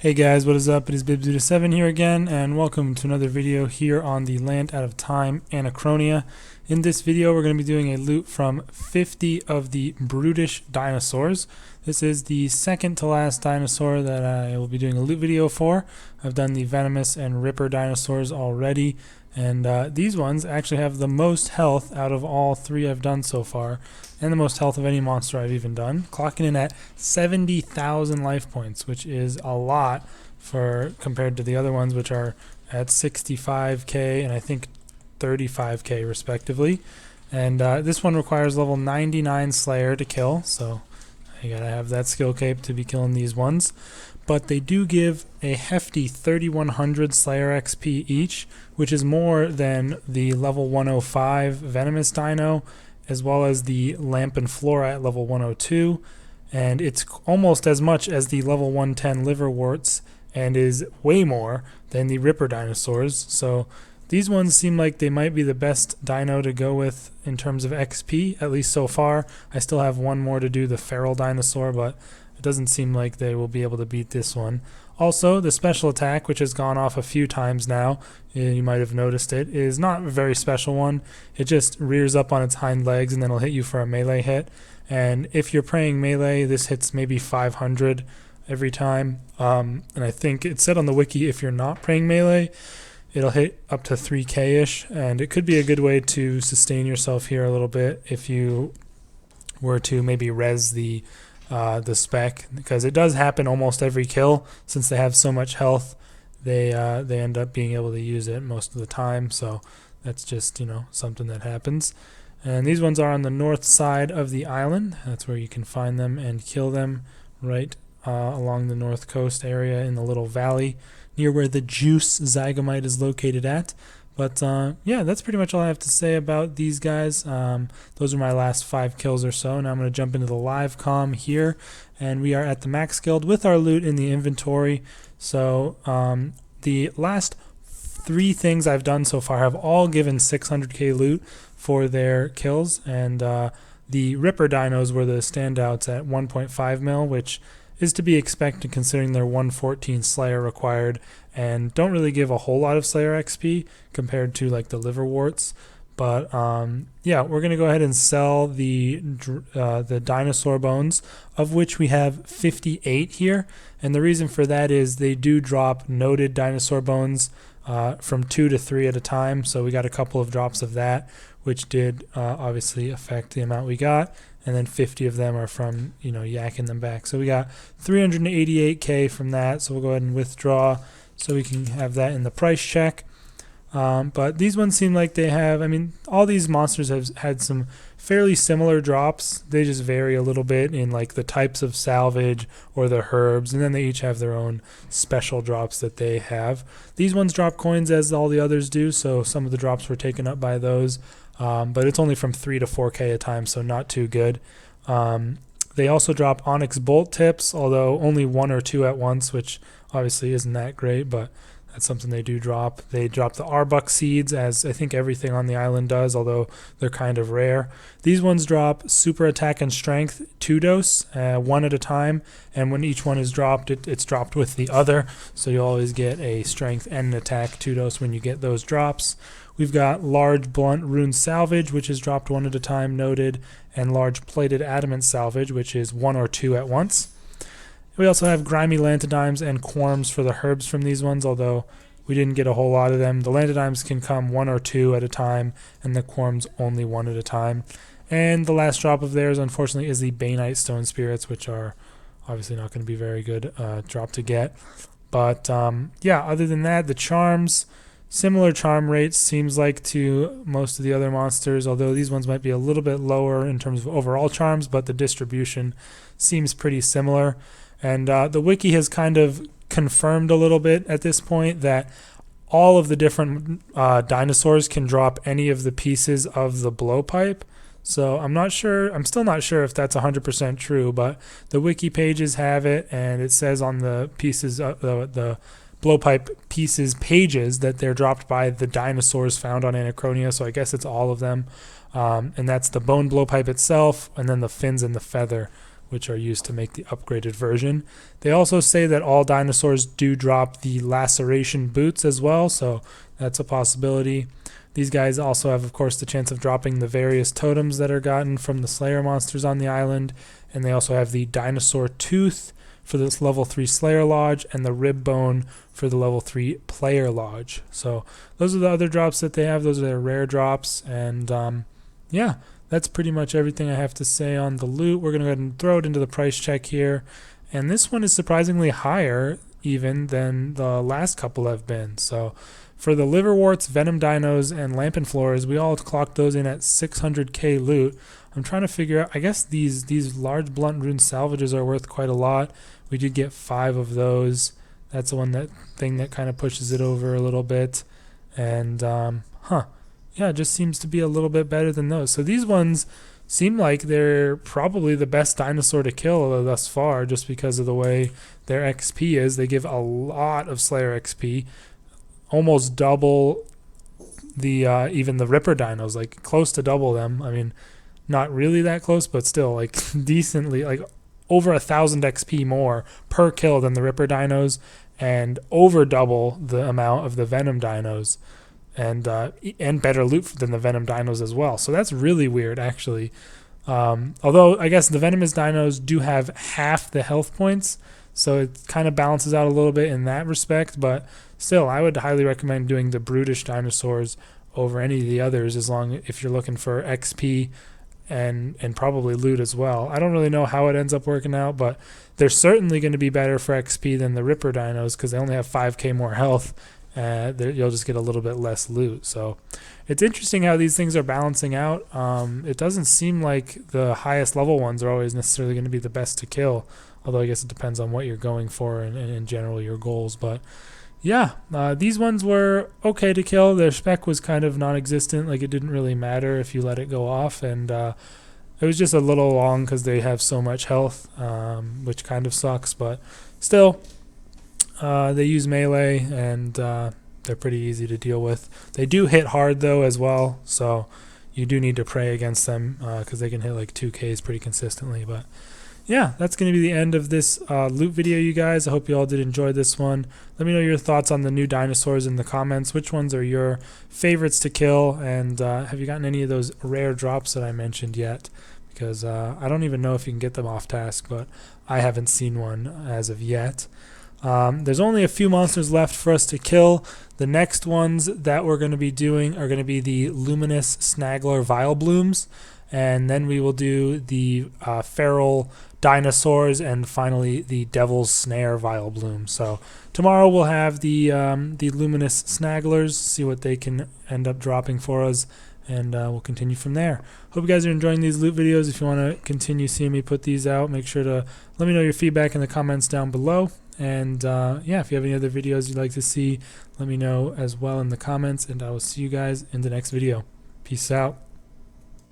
Hey guys, what is up? It is Brutish here again, and welcome to another video here on the Land Out of Time Anachronia. In this video, we're going to be doing a loot from 50 of the Brutish dinosaurs. This is the second to last dinosaur that I will be doing a loot video for. I've done the Venomous and Ripper dinosaurs already, and these ones actually have the most health out of all three I've done so far, and the most health of any monster I've even done, clocking in at 70,000 life points, which is a lot for compared to the other ones, which are at 65k and I think 35k respectively. And this one requires level 99 Slayer to kill, so you gotta have that skill cape to be killing these ones. But they do give a hefty 3100 Slayer XP each, which is more than the level 105 Venomous Dino, as well as the Lamp and Flora at level 102, and it's almost as much as the level 110 Liverworts, and is way more than the Ripper dinosaurs. So these ones seem like they might be the best dino to go with in terms of XP, at least so far. I still have one more to do, the Feral dinosaur, but it doesn't seem like they will be able to beat this one. Also, the special attack, which has gone off a few times now, you might have noticed it, is not a very special one. It just rears up on its hind legs and then it'll hit you for a melee hit. And if you're praying melee, this hits maybe 500 every time. And I think it said on the wiki, if you're not praying melee, it'll hit up to 3k-ish. And it could be a good way to sustain yourself here a little bit if you were to maybe res the spec, because it does happen almost every kill. Since they have so much health, they end up being able to use it most of the time, so that's just, you know, something that happens. And these ones are on the north side of the island. That's where you can find them and kill them, right along the north coast area in the little valley near where the juice zygomite is located at. But yeah, that's pretty much all I have to say about these guys. Those are my last 5 kills or so. Now I'm going to jump into the live comm here, and we are at the max guild with our loot in the inventory. So the last 3 things I've done so far have all given 600k loot for their kills, and the Ripper dinos were the standouts at 1.5 mil, which is to be expected considering their 114 Slayer required, and don't really give a whole lot of Slayer XP compared to like the Liverworts. But yeah, we're gonna go ahead and sell the dinosaur bones, of which we have 58 here, and the reason for that is they do drop noted dinosaur bones from 2 to 3 at a time. So we got a couple of drops of that, which did obviously affect the amount we got. And then 50 of them are from, you know, yakking them back. So we got 388k from that. So we'll go ahead and withdraw so we can have that in the price check. But these ones seem like they have, I mean, all these monsters have had some fairly similar drops. They just vary a little bit in like the types of salvage or the herbs, and then they each have their own special drops that they have. These ones drop coins as all the others do, so some of the drops were taken up by those. But it's only from 3 to 4k a time, so not too good. They also drop onyx bolt tips, although only 1 or 2 at once, which obviously isn't that great, but that's something they do drop. They drop the Arbuck seeds, as I think everything on the island does, although they're kind of rare. These ones drop super attack and strength 2 dose, 1 at a time, and when each one is dropped, it's dropped with the other, so you always get a strength and an attack 2 dose when you get those drops. We've got large blunt rune salvage, which is dropped 1 at a time, noted, and large plated adamant salvage, which is 1 or 2 at once. We also have grimy lantidimes and quarms for the herbs from these ones, although we didn't get a whole lot of them. The lantidimes can come 1 or 2 at a time, and the quarms only 1 at a time. And the last drop of theirs, unfortunately, is the Bainite stone spirits, which are obviously not going to be very good drop to get. But yeah, other than that, the charms, similar charm rates seems like to most of the other monsters, although these ones might be a little bit lower in terms of overall charms, but the distribution seems pretty similar. And the wiki has kind of confirmed a little bit at this point that all of the different dinosaurs can drop any of the pieces of the blowpipe. So I'm still not sure if that's 100% true, but the wiki pages have it, and it says on the pieces, the blowpipe pieces pages, that they're dropped by the dinosaurs found on Anachronia, so I guess it's all of them. And that's the bone blowpipe itself, and then the fins and the feather, which are used to make the upgraded version. They also say that all dinosaurs do drop the laceration boots as well, so that's a possibility. These guys also have, of course, the chance of dropping the various totems that are gotten from the Slayer monsters on the island, and they also have the dinosaur tooth for this level 3 Slayer Lodge and the rib bone for the level 3 Player Lodge. So those are the other drops that they have. Those are their rare drops, and yeah, that's pretty much everything I have to say on the loot. We're going to go ahead and throw it into the price check here, and this one is surprisingly higher even than the last couple have been. So for the liverworts, venom dinos, and lampenflores, we all clocked those in at 600k loot. I'm trying to figure out, I guess these large blunt rune salvages are worth quite a lot. We did get 5 of those. That's the one thing that kind of pushes it over a little bit. And yeah, it just seems to be a little bit better than those. So these ones seem like they're probably the best dinosaur to kill thus far, just because of the way their XP is. They give a lot of Slayer XP, almost double the even the Ripper dinos, like close to double them. I mean, not really that close, but still like decently, like over 1,000 XP more per kill than the Ripper dinos, and over double the amount of the Venom dinos, and better loot than the Venom dinos as well. So that's really weird, actually. Although I guess the venomous dinos do have half the health points, so it kind of balances out a little bit in that respect. But still, I would highly recommend doing the Brutish dinosaurs over any of the others, if you're looking for XP and probably loot as well. I don't really know how it ends up working out, but they're certainly going to be better for XP than the Ripper dinos because they only have 5k more health. You'll just get a little bit less loot. So it's interesting how these things are balancing out. It doesn't seem like the highest level ones are always necessarily going to be the best to kill, although I guess it depends on what you're going for and in general your goals. But yeah, these ones were okay to kill. Their spec was kind of non-existent, like it didn't really matter if you let it go off, and it was just a little long because they have so much health, which kind of sucks, but still, they use melee, and they're pretty easy to deal with. They do hit hard though as well, so you do need to pray against them because they can hit like 2Ks pretty consistently. But yeah, that's going to be the end of this loot video, you guys. I hope you all did enjoy this one. Let me know your thoughts on the new dinosaurs in the comments. Which ones are your favorites to kill, and have you gotten any of those rare drops that I mentioned yet? Because I don't even know if you can get them off task, but I haven't seen one as of yet. There's only a few monsters left for us to kill. The next ones that we're going to be doing are going to be the Luminous Snaggler Vileblooms, and then we will do the Feral Dinosaurs, and finally the Devil's Snare Vileplume. So tomorrow we'll have the Luminous Snagglers, see what they can end up dropping for us, and we'll continue from there. Hope you guys are enjoying these loot videos. If you want to continue seeing me put these out, make sure to let me know your feedback in the comments down below. And yeah, if you have any other videos you'd like to see, let me know as well in the comments, and I will see you guys in the next video. Peace out.